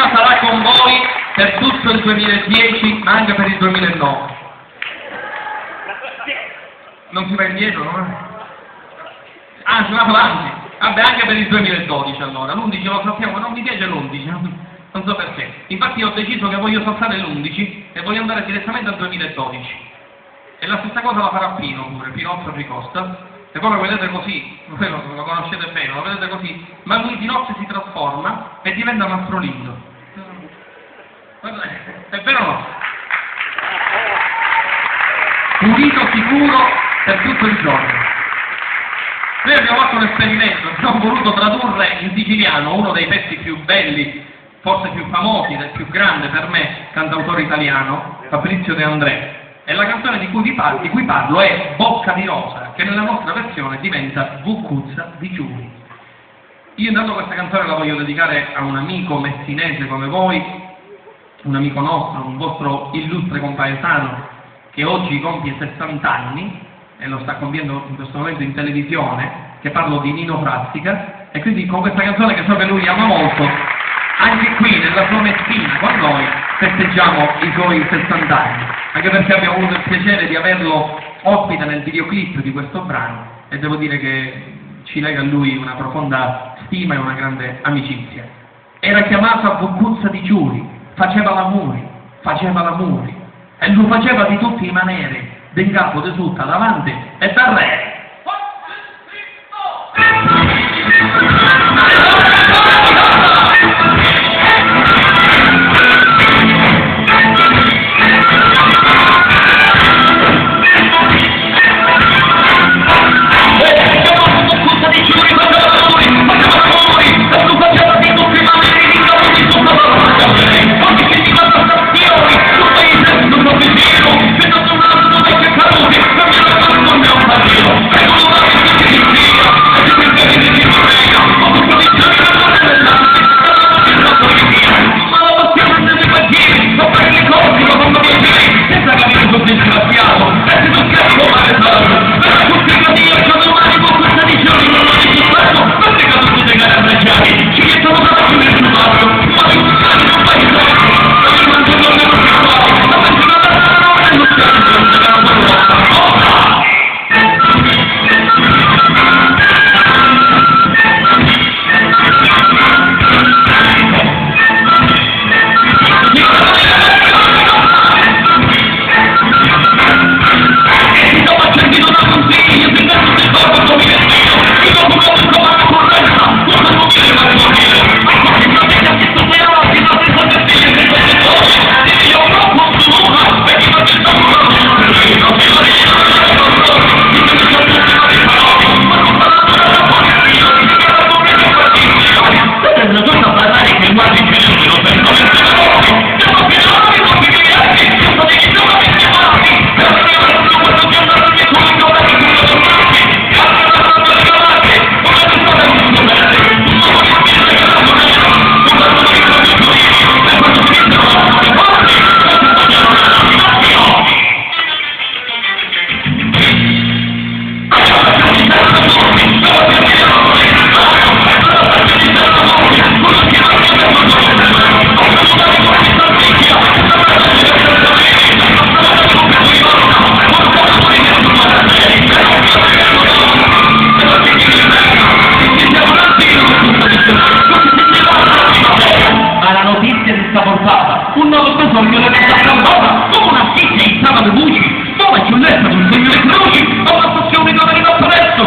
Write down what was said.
Cinema sarà con voi per tutto il 2010, ma anche per il 2009. Non si va indietro, no? Ah, si va avanti. Vabbè, anche per il 2012 allora. L'11 lo sappiamo, non mi piace l'11, non so perché. Infatti ho deciso che voglio saltare l'11 e voglio andare direttamente al 2012. E la stessa cosa la farà Pino pure, Pinocchio Ricosta. E poi lo vedete così, voi lo conoscete bene, lo vedete così, ma lui di notte si trasforma e diventa un astrolindo. È vero o no? Pulito, sicuro per tutto il giorno. Noi abbiamo fatto un esperimento, abbiamo voluto tradurre in siciliano uno dei pezzi più belli, forse più famosi, del più grande per me, cantautore italiano, Fabrizio De André. E la canzone di cui parlo è Bocca di Rosa, che nella nostra versione diventa Vuccuzza di Giuri. Io intanto questa canzone la voglio dedicare a un amico messinese come voi, un amico nostro, un vostro illustre compaesano, che oggi compie 60 anni, e lo sta compiendo in questo momento in televisione, che parlo di Nino Frassica, e quindi con questa canzone che so che lui ama molto, anche qui nella sua Messina con noi festeggiamo i suoi 60 anni, anche perché abbiamo avuto il piacere di averlo ospite nel videoclip di questo brano e devo dire che ci lega a lui una profonda stima e una grande amicizia. Era chiamato a Vuccuzza di Giuri, faceva l'amore e lo faceva di tutti i maneri, del capo, di tutta, davanti e dal re. Un nuovo tesoro le mette a campana, come una schizza in sala di luci, dove giulletta d'un segno di croci, ho una passione che veniva presto,